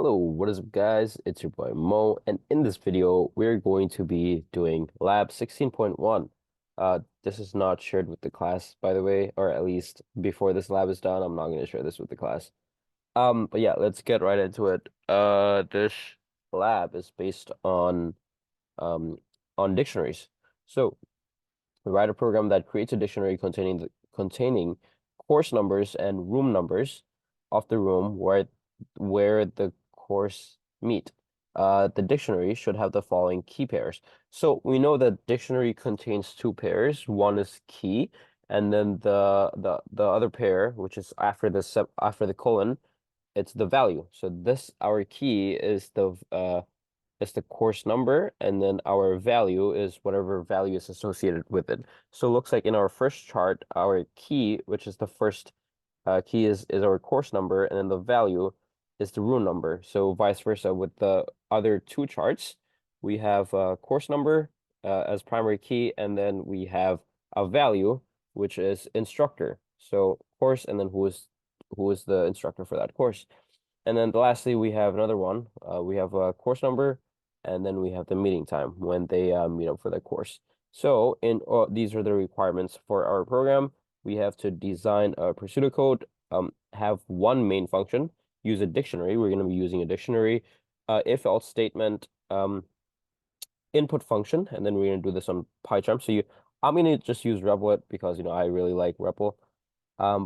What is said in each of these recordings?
Hello, what is up, guys? It's your boy Mo, and in this video, we're going to be doing Lab 16.1. This is not shared with the class, by the way, or at least before this lab is done, I'm not going to share this with the class. But yeah, let's get right into it. This lab is based um on dictionaries. So write a program that creates a dictionary containing course numbers and room numbers of the room where the course meet. The dictionary should have the following key pairs. So we know that dictionary contains two pairs. One is key, and then the other pair, which is after the colon, it's the value. So this our key is the course number, and then our value is whatever value is associated with it. So it looks like in our first chart, our key, which is the first key, is our course number, and then the value is the room number. So vice versa with the other two charts, we have course number as primary key, and then we have a value, which is instructor. So course, and then who is the instructor for that course. And then lastly, we have another one. We have a course number, and then we have the meeting time when they meet up for the course. So these are the requirements for our program. We have to design a pseudocode, have one main function, use a dictionary. We're going to be using a dictionary, if else statement, input function, and then we're going to do this on PyCharm. I'm going to just use Replit because I really like REPL.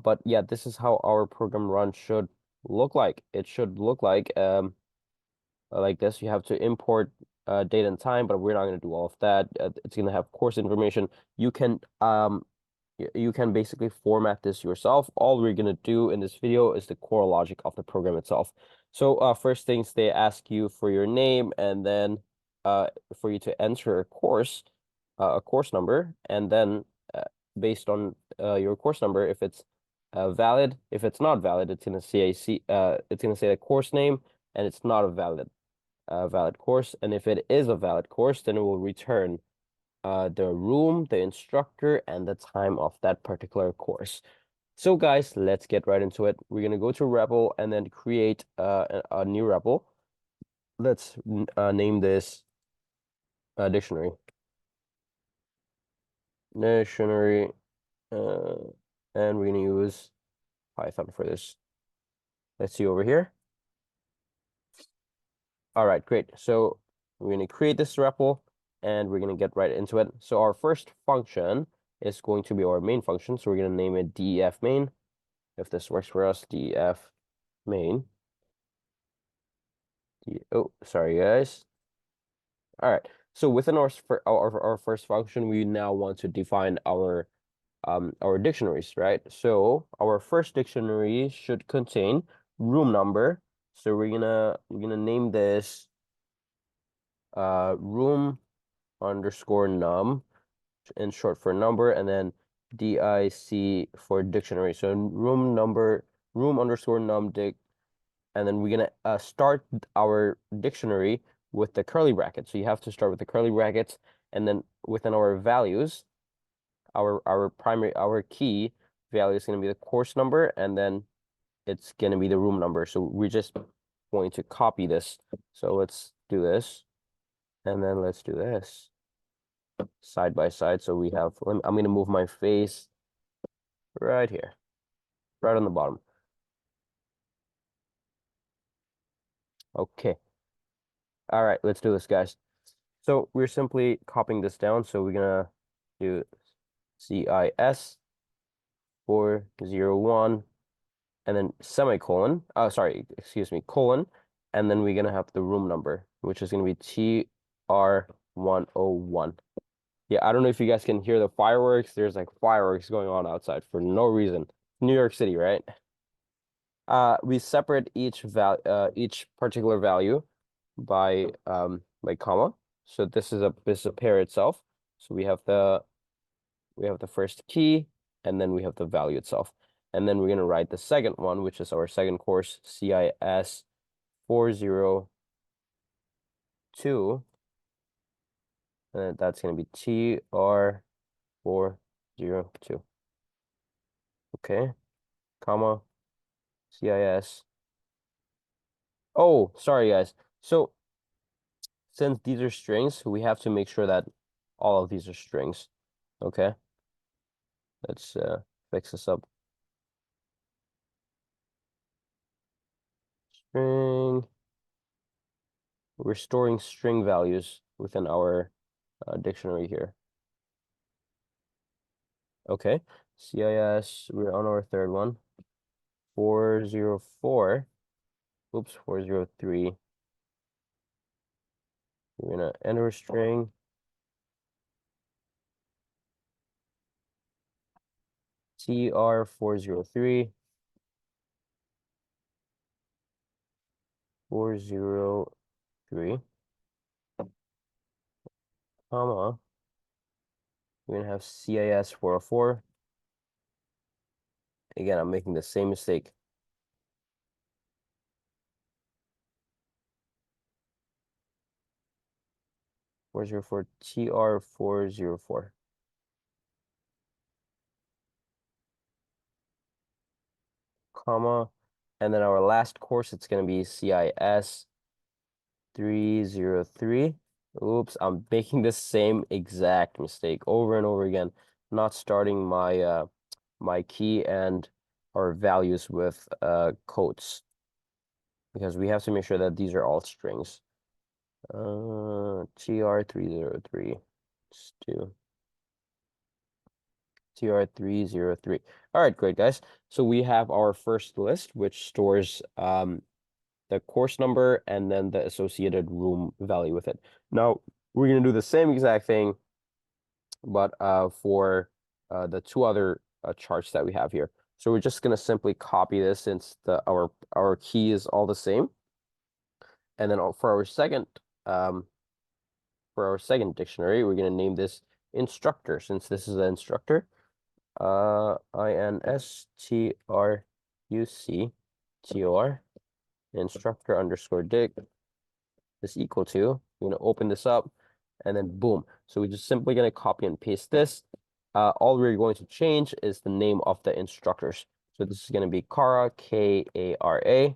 But yeah, this is how our program run should look like. It should look like this. You have to import date and time, but we're not going to do all of that. It's going to have course information. You can basically format this yourself. All we're going to do in this video is the core logic of the program itself. So first things, they ask you for your name, and then for you to enter a course number, and then based on your course number, if it's valid, if it's not valid, it's going to say it's going to say the course name, and it's not a valid course. And if it is a valid course, then it will return the room, the instructor, and the time of that particular course. So guys, let's get right into it. We're gonna go to REPL and then create a new REPL. Let's name this dictionary. Dictionary, uh, and we're gonna use Python for this. Let's see over here. All right, great. So we're going to create this REPL, and we're going to get right into it. So our first function is going to be our main function. So we're going to name it def main. If this works for us, def main. Oh, sorry, guys. All right. So within our first function, we now want to define our dictionaries, right? So our first dictionary should contain room number. So we're gonna name this room underscore num, in short for number, and then DIC for dictionary. So room underscore num dic, and then we're gonna start our dictionary with the curly brackets. So you have to start with the curly brackets, and then within our values, our key value is gonna be the course number, and then it's gonna be the room number. So we're just going to copy this. So let's do this, and then let's do this side by side. So I'm going to move my face right here, right on the bottom. Okay. All right, let's do this, guys. So we're simply copying this down. So we're going to do CIS 401 and then semicolon. Sorry, excuse me, colon. And then we're going to have the room number, which is going to be TR101. Yeah, I don't know if you guys can hear the fireworks. There's like fireworks going on outside for no reason. New York City, right? We separate each particular value by comma. So this is a pair itself. So we have the first key, and then we have the value itself. And then we're gonna write the second one, which is our second course, CIS 402. And that's gonna be TR402. Okay, comma, CIS Oh, sorry guys. So since these are strings, we have to make sure that all of these are strings. Okay, let's fix this up. String. We're storing string values within our dictionary here. Okay, CIS, we're on our third one. 404. Oops, 403. We're gonna enter a string. TR403. 403, comma. We're gonna have CIS 404. Again, I'm making the same mistake. 404 TR404, comma. And then our last course, it's gonna be CIS 303. Oops, I'm making the same exact mistake over and over again, not starting my key and our values with quotes, because we have to make sure that these are all strings. TR303. Let's do TR303. All right, great, guys. So we have our first list, which stores the course number and then the associated room value with it. Now, we're going to do the same exact thing, but for the two other charts that we have here. So we're just going to simply copy this since our key is all the same. And then um, for our second dictionary, we're going to name this instructor, since this is an instructor. INSTRUCTOR, instructor underscore dic is equal to, we're going to open this up, and then boom. So we're just simply going to copy and paste this. All we're going to change is the name of the instructors. So this is going to be Kara, Kara.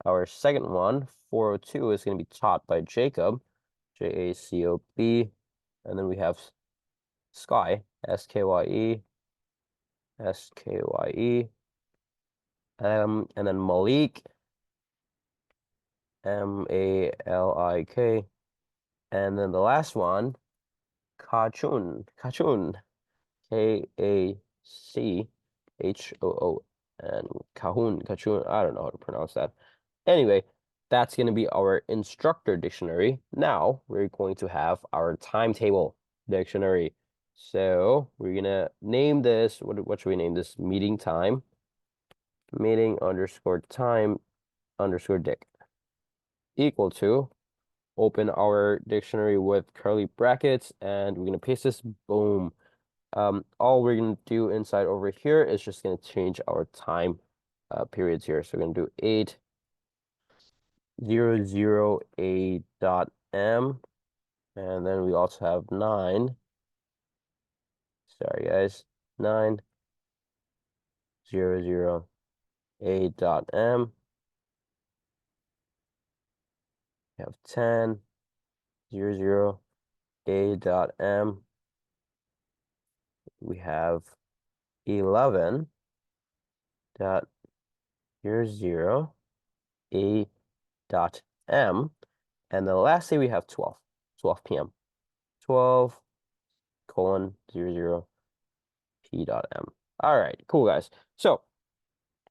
Our second one, 402, is going to be taught by Jacob, Jacob. And then we have Sky, Skye. And then Malik, Malik. And then the last one, Kachun, Kachoo, and Kachun. I don't know how to pronounce that. Anyway, that's going to be our instructor dictionary. Now we're going to have our timetable dictionary. So we're going to name this, what should we name this? Meeting time, meeting underscore time underscore dic, equal to, open our dictionary with curly brackets, and we're going to paste this, boom. All we're going to do inside over here is just going to change our time periods here. So we're going to do 8:00 dot m, and then we also have 9. Sorry, guys. 9:00 dot m. We have 10:00 dot m. We have 11:00 dot m. And then lastly, we have 12 p.m. 12:00 p dot m. All right, cool, guys. So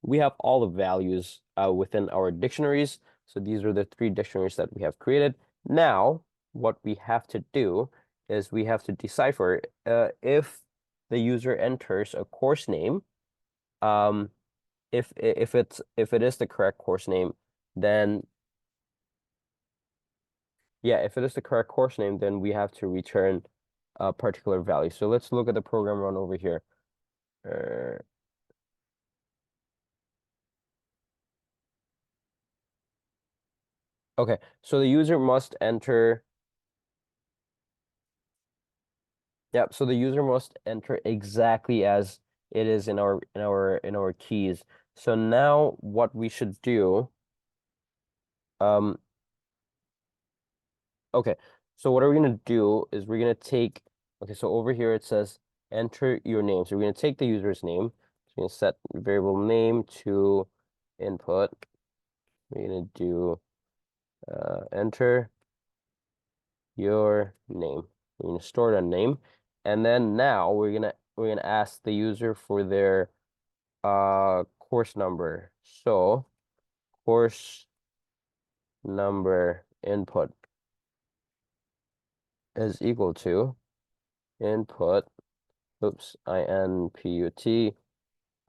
we have all the values within our dictionaries. So these are the 3 dictionaries that we have created. Now, what we have to do is we have to decipher if the user enters a course name. If it is the correct course name, then yeah, if it is the correct course name, then we have to return a particular value. So let's look at the program run over here. Uh, okay, so the user must enter. Yep, so the user must enter exactly as it is in our keys. So now what we should do Um, okay. So what are we gonna do is we're gonna take, okay, so over here it says enter your name. So we're gonna take the user's name. So we're gonna set variable name to input. We're gonna do enter your name. We're gonna store the name. And then now we're gonna ask the user for their course number. So course number input is equal to input, oops, INPUT,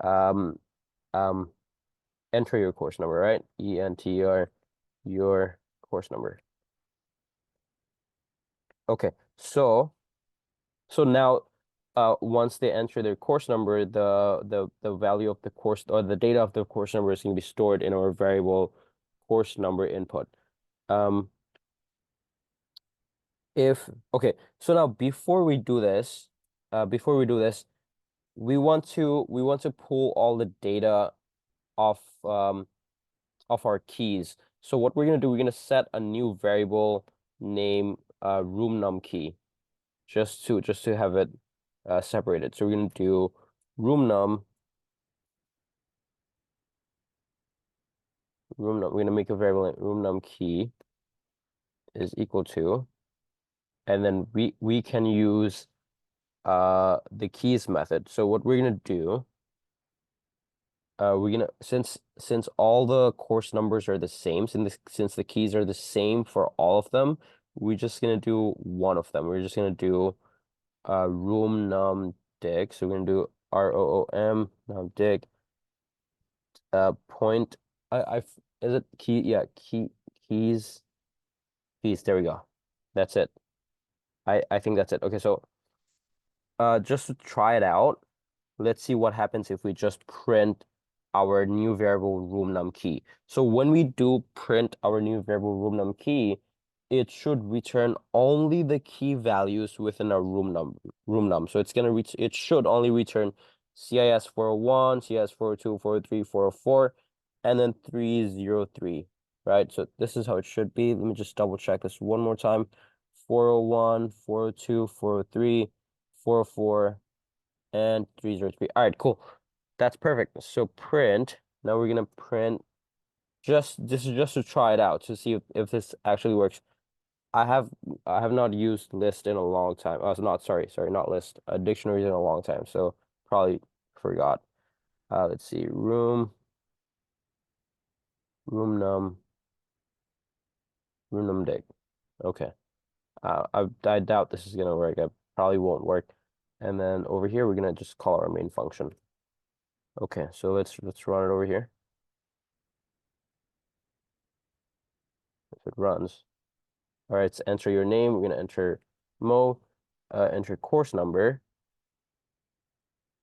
um, um, enter your course number, right? ENTR, your course number. Okay, so now, once they enter their course number, the value of the course or the data of the course number is going to be stored in our variable course number input. Um, if okay, so now before we do this, we want to pull all the data off of our keys. So what we're gonna do, we're gonna set a new variable name room num key just to have it separated. So we're gonna do room num we're gonna make a variable room num key is equal to, and then we can use the keys method. So what we're gonna do, we're gonna since all the course numbers are the same, since the keys are the same for all of them, we're just gonna do one of them. We're just gonna do room num dig. So we're gonna do room num dig point. Is it key? Yeah, keys keys. There we go. That's it. I think that's it. Okay, so just to try it out, let's see what happens if we just print our new variable room num key. So when we do print our new variable room num key, it should return only the key values within our room num. So it should only return CIS 401, CIS 402, 403, 404, and then 303, right? So this is how it should be. Let me just double check this one more time. 401, 402, 403, 404, and 303. All right, cool. That's perfect. So print. Now we're gonna print this is just to try it out to see if this actually works. I have I have not used list in a long time. Not sorry, not list. Dictionaries in a long time, so probably forgot. Let's see. Room num room num dig. Okay. I doubt this is gonna work. It probably won't work. And then over here we're gonna just call our main function. Okay, so let's run it over here. If it runs. All right, let's enter your name. We're gonna enter Mo, enter course number.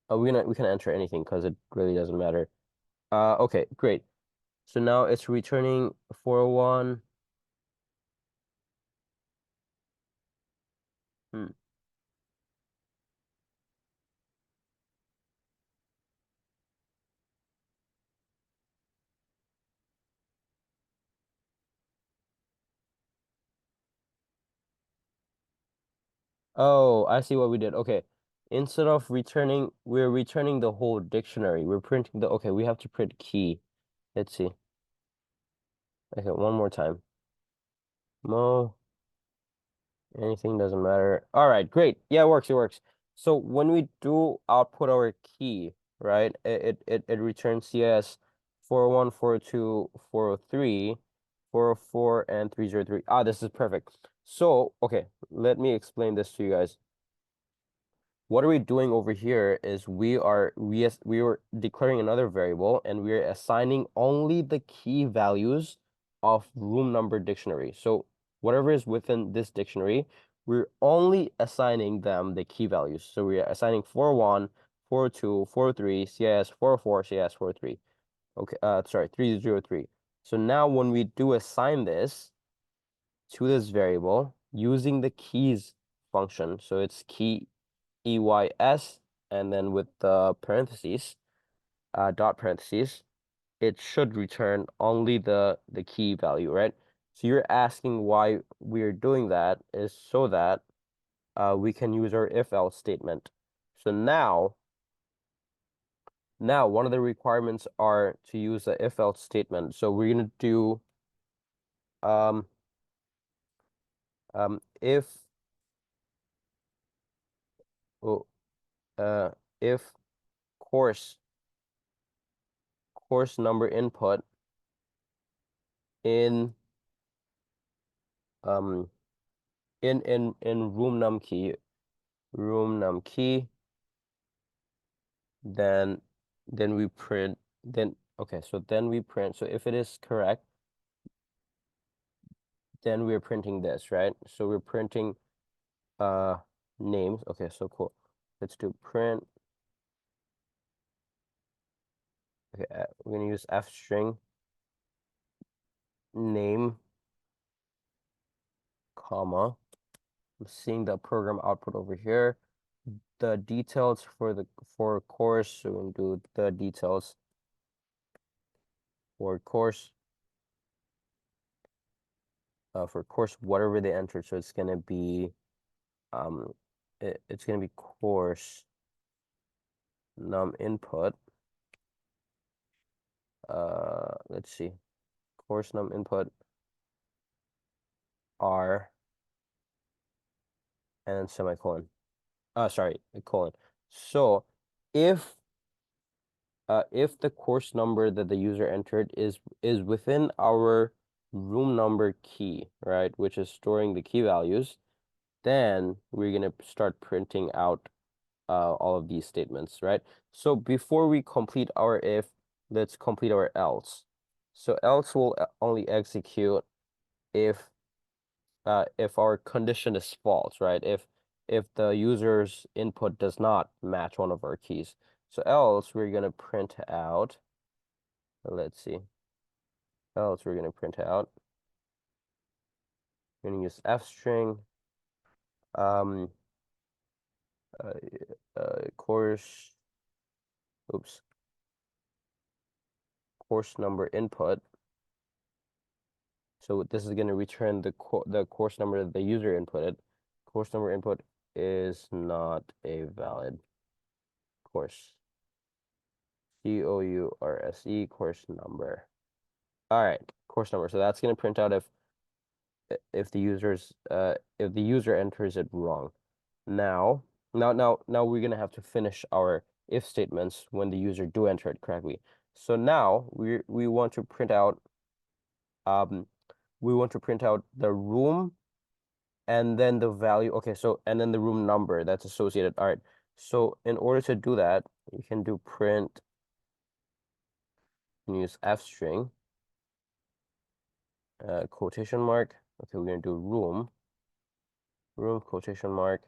We can enter anything because it really doesn't matter. Okay, great. So now it's returning 401. Hmm. Oh, I see what we did. Okay. Instead of returning, we're returning the whole dictionary. We're printing okay, we have to print key. Let's see. Okay, one more time. Mo. Anything doesn't matter. All right, great. Yeah, it works. It works. So when we do output our key, right, it returns CS 401, 402, 403, 404, and 303. Ah, this is perfect. So, okay, let me explain this to you guys. What are we doing over here is we were declaring another variable and we're assigning only the key values of room number dictionary. So whatever is within this dictionary, we're only assigning them the key values. So we're assigning 401, 402, 403, CIS 404, CIS 43. Okay, sorry, 303. So now when we do assign this to this variable using the keys function, so it's key EYS, and then with the parentheses, dot parentheses, it should return only the key value, right? So you're asking why we're doing that is so that we can use our if-else statement. So now one of the requirements are to use the if-else statement. So we're gonna do um, if oh, if course number input in um in room num key, then we print then okay, so then we print, so if it is correct, then we're printing this, right? So we're printing uh names. Okay, so cool. Let's do print. Okay, we're gonna use f string name, comma. I'm seeing the program output over here. The details for course, so we can do the details for course whatever they entered. So it's gonna be it's gonna be course num input. Let's see, course num input r and then semicolon. Sorry, a colon. So if the course number that the user entered is within our room number key, right, which is storing the key values, then we're gonna start printing out all of these statements, right? So before we complete our if, let's complete our else. So else will only execute if our condition is false, right? If the user's input does not match one of our keys. So else we're gonna print out, let's see, else we're gonna print out, we're gonna use f string, um, uh, course, oops, course number input. So this is gonna return the course number that the user inputted. Course number input is not a valid course. COURSE, course number. All right, course number. So that's going to print out if the user enters it wrong. Now we're going to have to finish our if statements when the user do enter it correctly. So now we want to print out the room and then the value. Okay, so and then the room number that's associated. All right. So in order to do that, you can do print and use f string quotation mark. Okay, we're gonna do room quotation mark,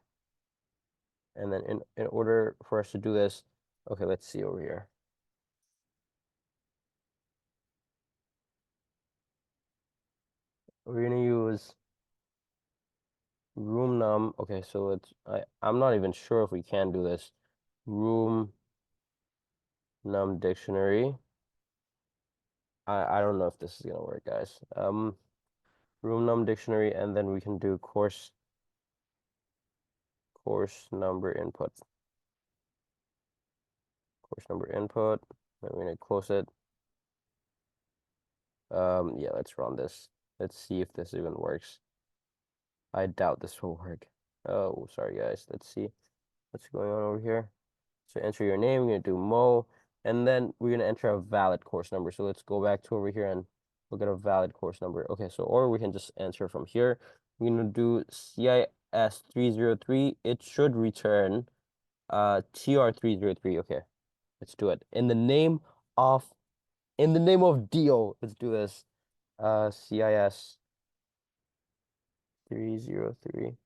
and then in order for us to do this, okay, let's see over here. We're gonna use room num. Okay, so I'm not even sure if we can do this. Room num dictionary. I don't know if this is gonna work, guys. Room num dictionary, and then we can do course number input. Course number input. Then we're gonna close it. Yeah, let's run this. Let's see if this even works. I doubt this will work. Oh, sorry guys. Let's see what's going on over here. So enter your name. We're gonna do Mo, and then we're gonna enter a valid course number. So let's go back to over here and look at a valid course number. Okay, so or we can just enter from here. We're gonna do CIS 303. It should return TR 303. Okay, let's do it. Of in the name of Dio. Let's do this. CIS 303.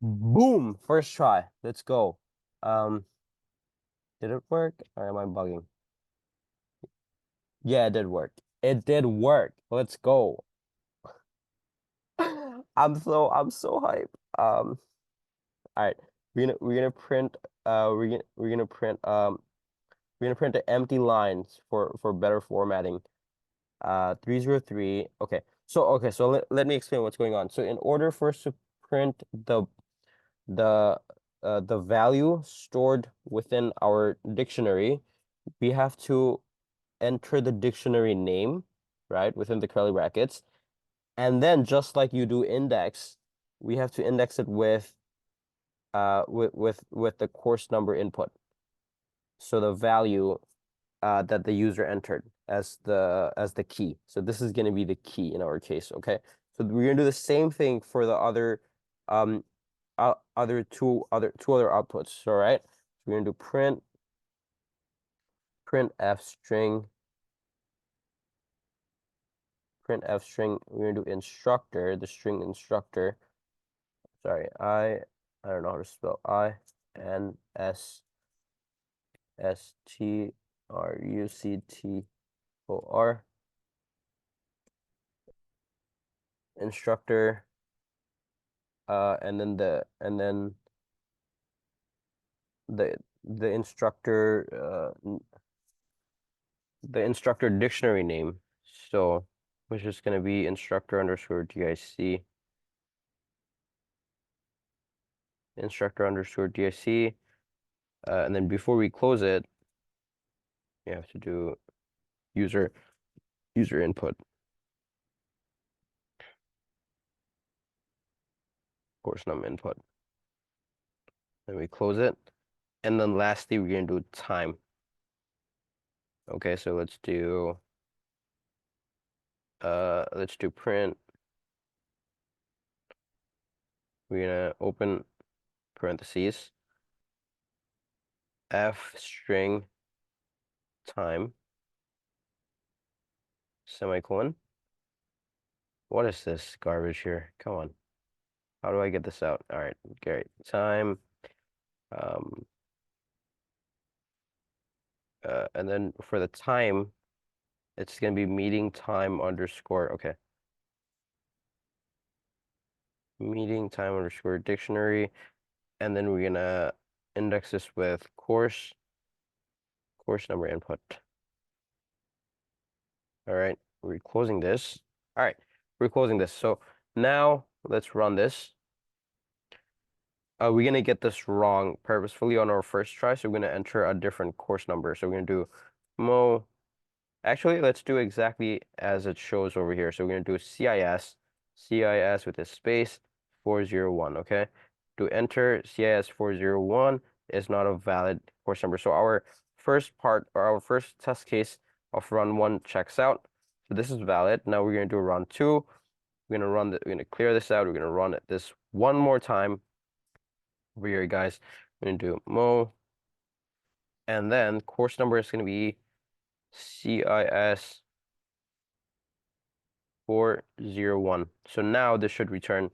Boom! First try. Let's go. Did it work or am I bugging? Yeah, it did work. It did work. Let's go. I'm so hyped. All right. We're gonna print we're gonna print the empty lines for better formatting. 303. Okay, so let me explain what's going on. So in order for us to print the the value stored within our dictionary, we have to enter the dictionary name, right, within the curly brackets. And then just like you do index, we have to index it with the course number input. So the value that the user entered as the key. So this is going to be the key in our case, okay? So we're going to do the same thing for the um two other outputs, all right? So we're going to do print f string. We're going to do instructor, the string instructor. Sorry, I don't know how to spell Instructor instructor, and then the instructor the instructor dictionary name. So which is going to be instructor underscore dic instructor underscore dic, and then before we close it, you have to do user input course num input. Then we close it, and then lastly we're going to do time. Okay, so let's do print. We're gonna open parentheses f string time semicolon. What is this garbage here? Come on. How do I get this out? All right, great. Time, um, and then for the time, it's gonna be meeting time underscore. Okay, meeting time underscore dictionary, and then we're gonna index this with course number input. All right, we're closing this. All right, we're closing this. So now let's run this. We're gonna get this wrong purposefully on our first try, so we're gonna enter a different course number. So we're gonna do mo. Actually, let's do exactly as it shows over here. So we're gonna do CIS with a space 401. Okay, to enter CIS 401 is not a valid course number. So our first part or our first test case of run one checks out. So this is valid. Now we're gonna do run two. We're gonna clear this out. We're gonna run it this one more time over here, guys. We're gonna do mo, and then course number is gonna be CIS 401. So now this should return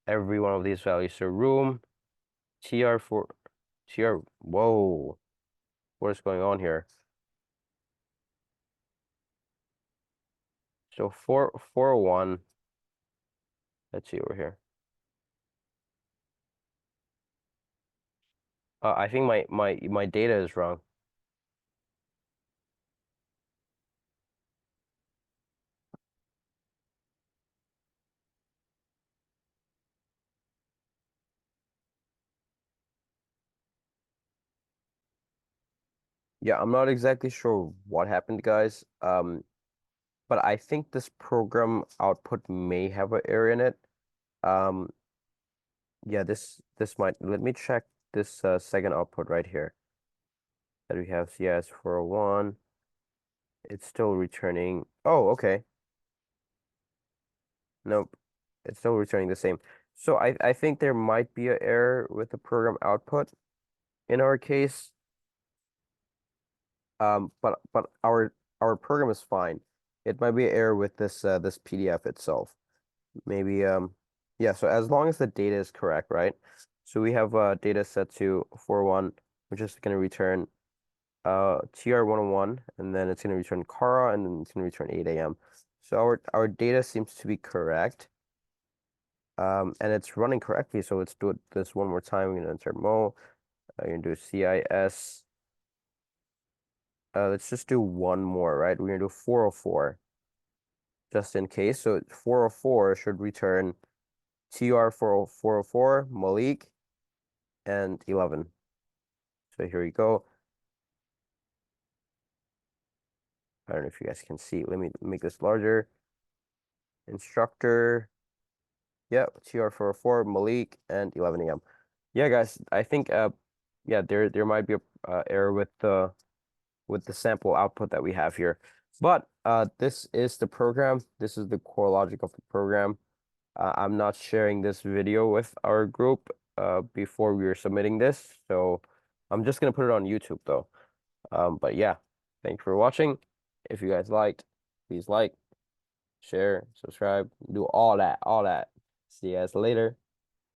every one of these values. So room TR4 TR. Whoa, what is going on here? So 401. Let's see over here. I think my data is wrong. Yeah, I'm not exactly sure what happened, guys. But I think this program output may have an error in it. Um, yeah, this might. Let me check this second output right here that we have CS 401. It's still returning. Oh, okay. Nope. It's still returning the same. So I think there might be an error with the program output in our case. But our program is fine. It might be an error with this PDF itself. Maybe yeah, so as long as the data is correct, right? So we have data set to 41, which is going to return TR101, and then it's going to return Kara, and then it's going to return 8 a.m. So our data seems to be correct. And it's running correctly, so let's do it this one more time. We're going to enter mo, You're gonna do CIS. Let's just do one more, right? We're gonna do 404 just in case. So 404 should return TR 404, Malik, and 11. So here we go. I don't know if you guys can see. Let me make this larger. Instructor. Yeah, TR404, Malik, and 11 a.m. Yeah, guys, I think yeah, there might be a error with the sample output that we have here. But this is the program. This is the core logic of the program. I'm not sharing this video with our group before we are submitting this, so I'm just gonna put it on YouTube though. But yeah, thank you for watching. If you guys liked, please like, share, subscribe, do all that, all that. See you guys later.